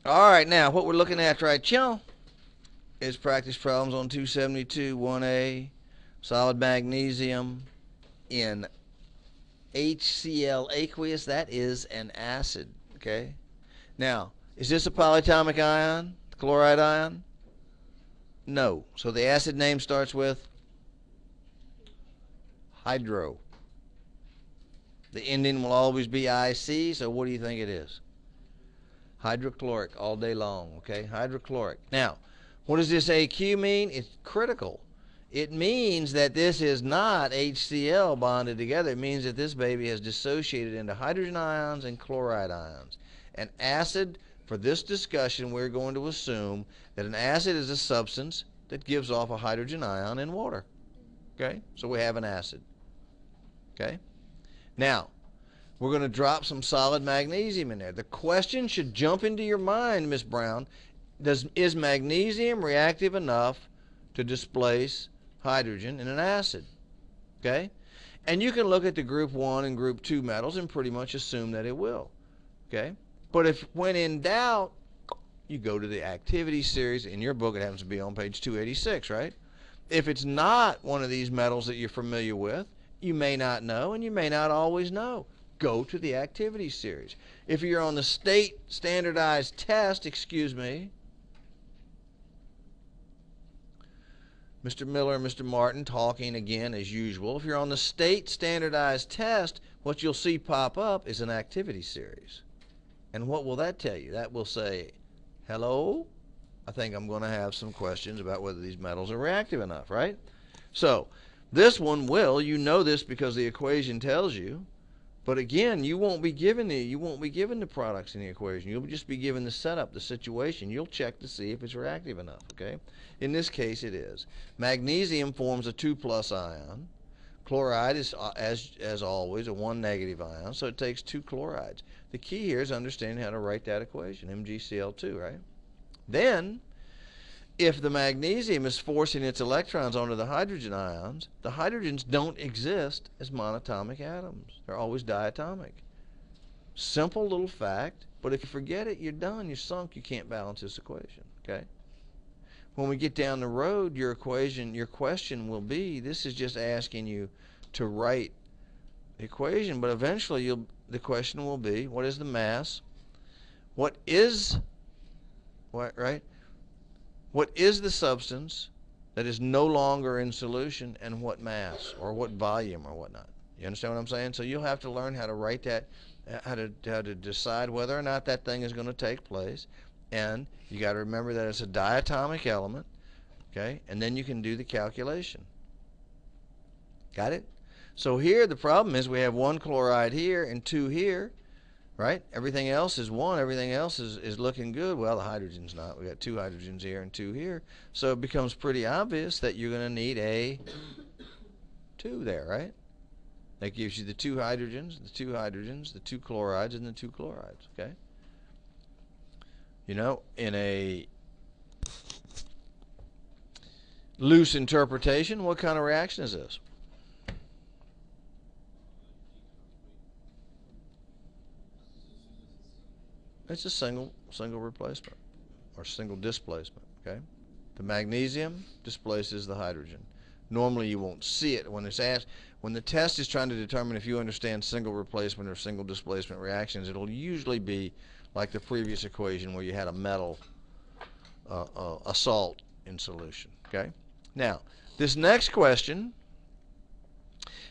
All right, now what we're looking at right here is practice problems on 272 1A, solid magnesium in HCl aqueous. That is an acid. Okay. Now, is this a polyatomic ion? Chloride ion? No. So the acid name starts with hydro. The ending will always be IC, so what do you think it is? Hydrochloric all day long, okay? Hydrochloric. Now, what does this AQ mean? It's critical. It means that this is not HCl bonded together. It means that this baby has dissociated into hydrogen ions and chloride ions. An acid, for this discussion, we're going to assume that an acid is a substance that gives off a hydrogen ion in water. Okay? So we have an acid. Okay? Now, we're going to drop some solid magnesium in there. The question should jump into your mind, Miss Brown. Is magnesium reactive enough to displace hydrogen in an acid? Okay? And you can look at the group 1 and group 2 metals and pretty much assume that it will. Okay? But if when in doubt, you go to the activity series. In your book, it happens to be on page 286, right? If it's not one of these metals that you're familiar with, you may not know, and you may not always know. Go to the activity series. If you're on the state standardized test, excuse me, Mr. Miller and Mr. Martin talking again as usual. If you're on the state standardized test, what you'll see pop up is an activity series. And what will that tell you? That will say, hello, I think I'm going to have some questions about whether these metals are reactive enough, right? So this one will, you know this because the equation tells you, but again, you won't be given the products in the equation. You'll just be given the setup, the situation. You'll check to see if it's reactive enough, okay? In this case, it is. Magnesium forms a 2+ ion. Chloride is, as always, a 1- ion, so it takes 2 chlorides. The key here is understanding how to write that equation, MgCl2, right? Then, if the magnesium is forcing its electrons onto the hydrogen ions, the hydrogens don't exist as monatomic atoms. They're always diatomic. Simple little fact, but if you forget it, you're done. You're sunk. You can't balance this equation, okay? When we get down the road, your question will be, this is just asking you to write the equation, but eventually the question will be, what is the mass? What is the substance that is no longer in solution, and what mass or what volume or whatnot? You understand what I'm saying? So you'll have to learn how to write that, how to decide whether or not that thing is going to take place. And you got to remember that it's a diatomic element, okay? And then you can do the calculation. Got it? So here the problem is we have 1 chloride here and 2 here, right? Everything else is 1. Everything else is looking good. Well, the hydrogen's not. We got 2 hydrogens here and 2 here. So it becomes pretty obvious that you're going to need a 2 there, right? That gives you the 2 hydrogens, the 2 hydrogens, the 2 chlorides, and the 2 chlorides, okay? You know, in a loose interpretation, what kind of reaction is this? It's a single replacement or single displacement, okay? The magnesium displaces the hydrogen. Normally you won't see it when it's asked. When the test is trying to determine if you understand single replacement or single displacement reactions, it'll usually be like the previous equation where you had a metal, a salt in solution, okay? Now, this next question,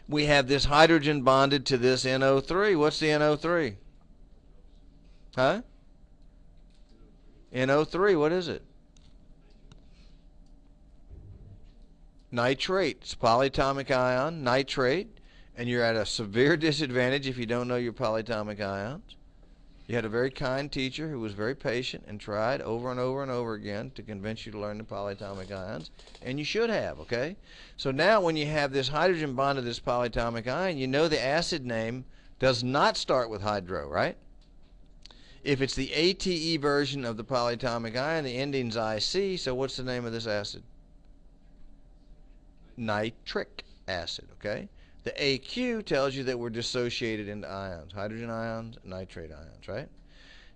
we have this hydrogen bonded to this NO3. What's the NO3? Huh? NO3, what is it? Nitrate. It's polyatomic ion, nitrate, and you're at a severe disadvantage if you don't know your polyatomic ions. You had a very kind teacher who was very patient and tried over and over and over again to convince you to learn the polyatomic ions, and you should have, okay? So now when you have this hydrogen bond to this polyatomic ion, you know the acid name does not start with hydro, right? If it's the ATE version of the polyatomic ion, the ending's IC, so what's the name of this acid? Nitric acid, okay? The AQ tells you that we're dissociated into ions, hydrogen ions, nitrate ions, right?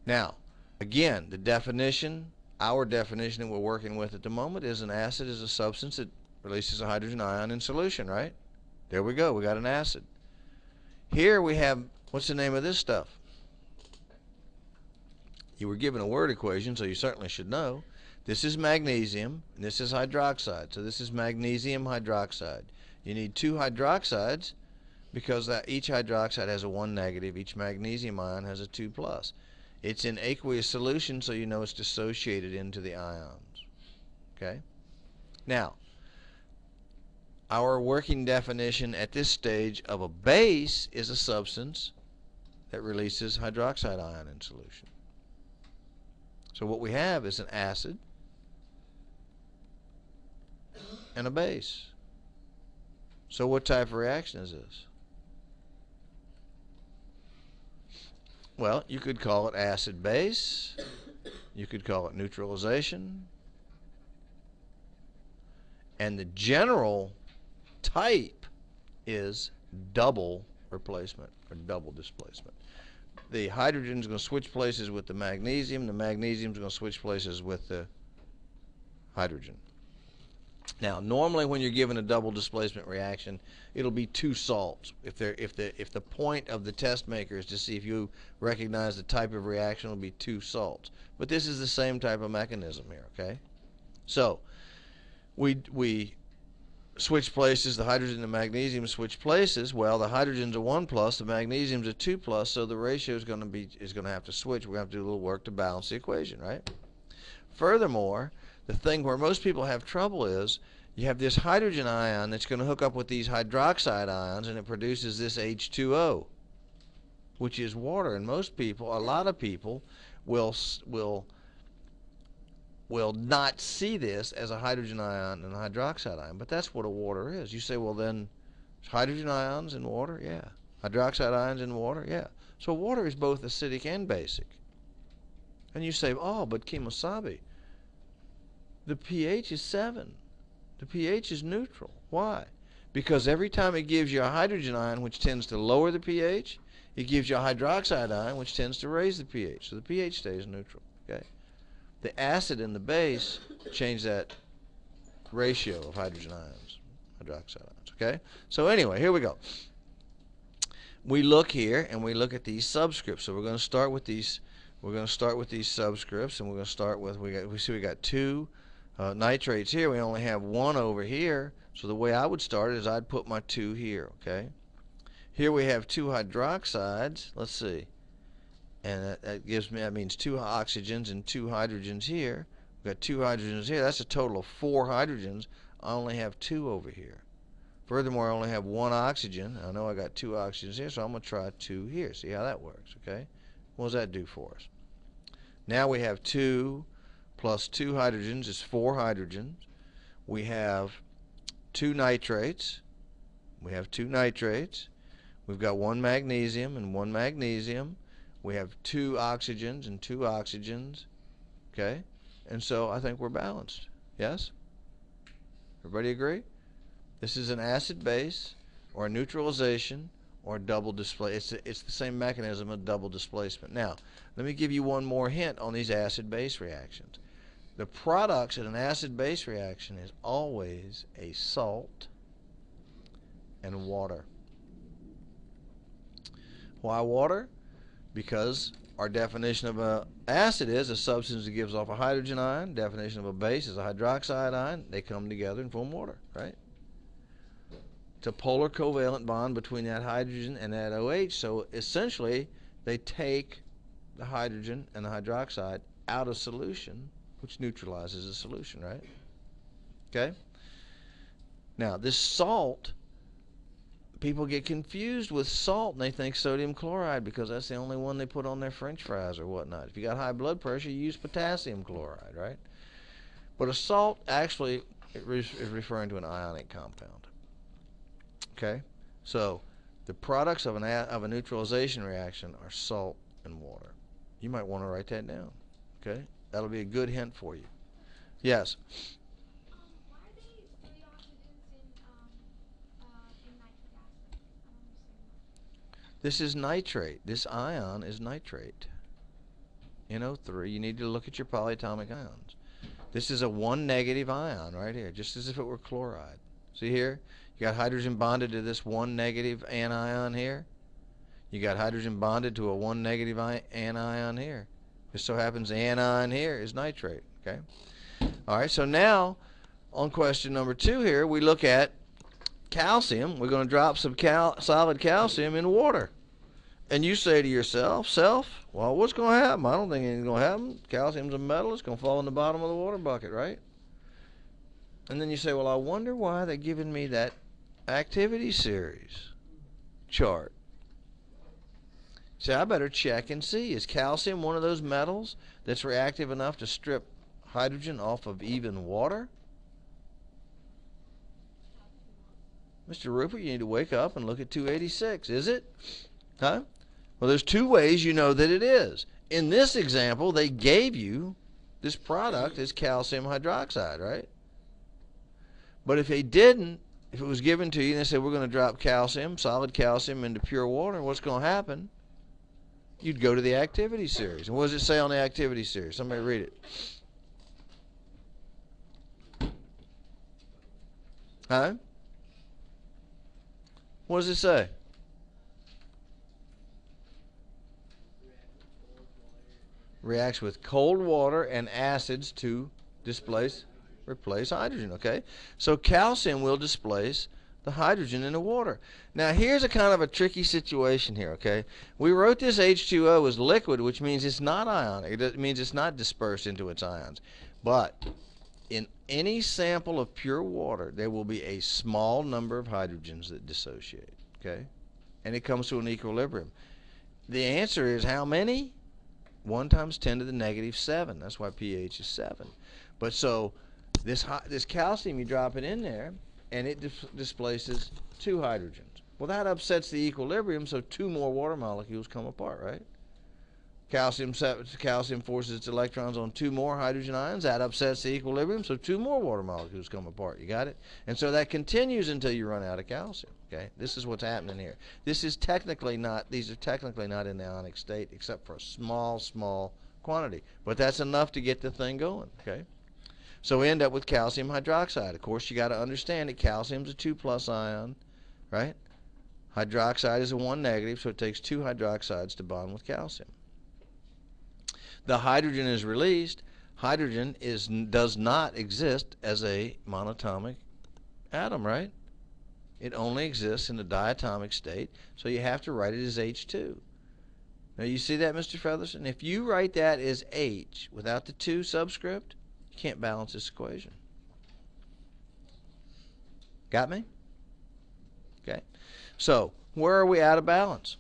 Now, Again, the definition, our definition that we're working with at the moment is an acid is a substance that releases a hydrogen ion in solution, right? There we go. We got an acid. Here we have, what's the name of this stuff? You were given a word equation, so you certainly should know. This is magnesium, and this is hydroxide. So this is magnesium hydroxide. You need two hydroxides because each hydroxide has a 1 negative. Each magnesium ion has a 2 plus. It's in aqueous solution, so you know it's dissociated into the ions. Okay? Now, our working definition at this stage of a base is a substance that releases hydroxide ion in solution. So what we have is an acid and a base. So what type of reaction is this? Well, you could call it acid-base. You could call it neutralization. And the general type is double replacement or double displacement. The hydrogen is going to switch places with the magnesium. The magnesium is going to switch places with the hydrogen. Now, normally when you're given a double displacement reaction, it'll be two salts. If the point of the test maker is to see if you recognize the type of reaction, it'll be two salts. But this is the same type of mechanism here, okay? So, we switch places, the hydrogen and the magnesium switch places. Well, the hydrogen's a 1 plus, the magnesium's a 2 plus, so the ratio is going to have to switch. We're going to have to do a little work to balance the equation, right? Furthermore, the thing where most people have trouble is you have this hydrogen ion that's going to hook up with these hydroxide ions, and it produces this H2O, which is water. And most people, a lot of people, will not see this as a hydrogen ion and a hydroxide ion, but that's what a water is. You say, well, then hydrogen ions in water? Yeah. Hydroxide ions in water? Yeah. So water is both acidic and basic. And you say, oh, but Kemosabe, the pH is 7. The pH is neutral. Why? Because every time it gives you a hydrogen ion, which tends to lower the pH, it gives you a hydroxide ion, which tends to raise the pH. So the pH stays neutral. Okay? The acid and the base change that ratio of hydrogen ions, hydroxide ions. Okay? So anyway, here we go. We look here and we look at these subscripts. So we're going to start with these. We're going to start with these subscripts, and we're going to start with we see we got two nitrates here. We only have one over here. So the way I would start is I'd put my 2 here. Okay. Here we have 2 hydroxides. Let's see. And that means 2 oxygens and 2 hydrogens here. We've got 2 hydrogens here. That's a total of 4 hydrogens. I only have 2 over here. Furthermore, I only have 1 oxygen. I know I got 2 oxygens here, so I'm going to try 2 here. See how that works, okay? What does that do for us? Now we have 2 plus 2 hydrogens is 4 hydrogens. We have 2 nitrates. We have 2 nitrates. We've got 1 magnesium and 1 magnesium. We have 2 oxygens and 2 oxygens, okay? And so I think we're balanced. Yes? Everybody agree? This is an acid base or a neutralization or a double displacement. It's the same mechanism of double displacement. Now, let me give you one more hint on these acid-base reactions. The products in an acid-base reaction is always a salt and water. Why water? Because our definition of an acid is a substance that gives off a hydrogen ion. Definition of a base is a hydroxide ion. They come together and form water, right? It's a polar covalent bond between that hydrogen and that OH. So essentially, they take the hydrogen and the hydroxide out of solution, which neutralizes the solution, right? Okay? Now, this salt, people get confused with salt and they think sodium chloride because that's the only one they put on their french fries or whatnot. If you got high blood pressure, you use potassium chloride, right? But a salt actually is referring to an ionic compound. Okay? So the products of a neutralization reaction are salt and water. You might want to write that down. Okay? That'll be a good hint for you. Yes? Why are they three oxygens in nitric acid? I don't understand that. This is nitrate. This ion is nitrate. NO3. You need to look at your polyatomic ions. This is a 1 negative ion right here, just as if it were chloride. See here? You got hydrogen bonded to this 1 negative anion here. You got hydrogen bonded to a 1 negative anion here. Just so happens the anion here is nitrate. Okay. All right. So now, on question number 2 here, we look at calcium. We're going to drop some solid calcium in water. And you say to yourself, well, what's going to happen? I don't think anything's going to happen. Calcium's a metal. It's going to fall in the bottom of the water bucket, right? And then you say, well, I wonder why they're giving me that activity series chart. So I better check and see. Is calcium one of those metals that's reactive enough to strip hydrogen off of even water? Mr. Rupert, you need to wake up and look at 286. Is it? Huh? Well, there's 2 ways you know that it is. In this example, they gave you this product as calcium hydroxide, right? But if they didn't, if it was given to you and they said, we're going to drop calcium, solid calcium, into pure water, what's going to happen? You'd go to the activity series. And what does it say on the activity series? Somebody read it. Huh? What does it say? Reacts with cold water and acids to replace hydrogen, okay? So calcium will displace the hydrogen in the water. Now here's a kind of a tricky situation here, okay? We wrote this H2O as liquid, which means it's not ionic. It means it's not dispersed into its ions. But in any sample of pure water, there will be a small number of hydrogens that dissociate, okay? And it comes to an equilibrium. The answer is how many? 1 times 10 to the negative 7. That's why pH is 7. But so this calcium, you drop it in there, and it displaces 2 hydrogens. Well, that upsets the equilibrium, so 2 more water molecules come apart, right? Calcium forces its electrons on 2 more hydrogen ions. That upsets the equilibrium, so 2 more water molecules come apart. You got it? And so that continues until you run out of calcium. Okay, this is what's happening here. These are technically not in the ionic state except for a small quantity. But that's enough to get the thing going. Okay, so we end up with calcium hydroxide. Of course, you got to understand that calcium's a 2+ ion, right? Hydroxide is a 1 negative, so it takes 2 hydroxides to bond with calcium. The hydrogen is released. Hydrogen does not exist as a monatomic atom, right? It only exists in the diatomic state, so you have to write it as H2. Now you see that, Mr. Featherston? If you write that as H without the 2 subscript, you can't balance this equation. Got me? Okay. So where are we out of balance?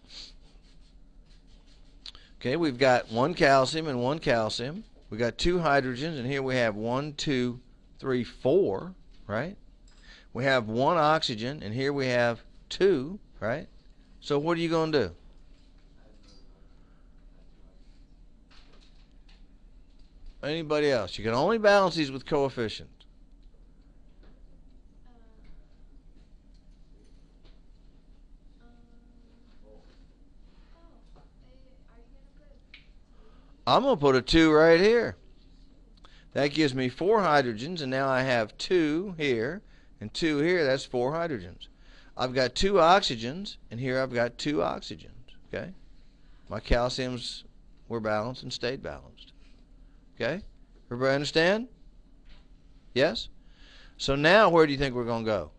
Okay, we've got 1 calcium and 1 calcium. We've got 2 hydrogens, and here we have 1, 2, 3, 4, right? We have 1 oxygen, and here we have 2, right? So what are you going to do? Anybody else? You can only balance these with coefficients. I'm going to put a 2 right here. That gives me 4 hydrogens, and now I have 2 here and 2 here. That's 4 hydrogens. I've got 2 oxygens, and here I've got 2 oxygens. Okay? My calciums were balanced and stayed balanced. Okay? Everybody understand? Yes? So now where do you think we're going to go?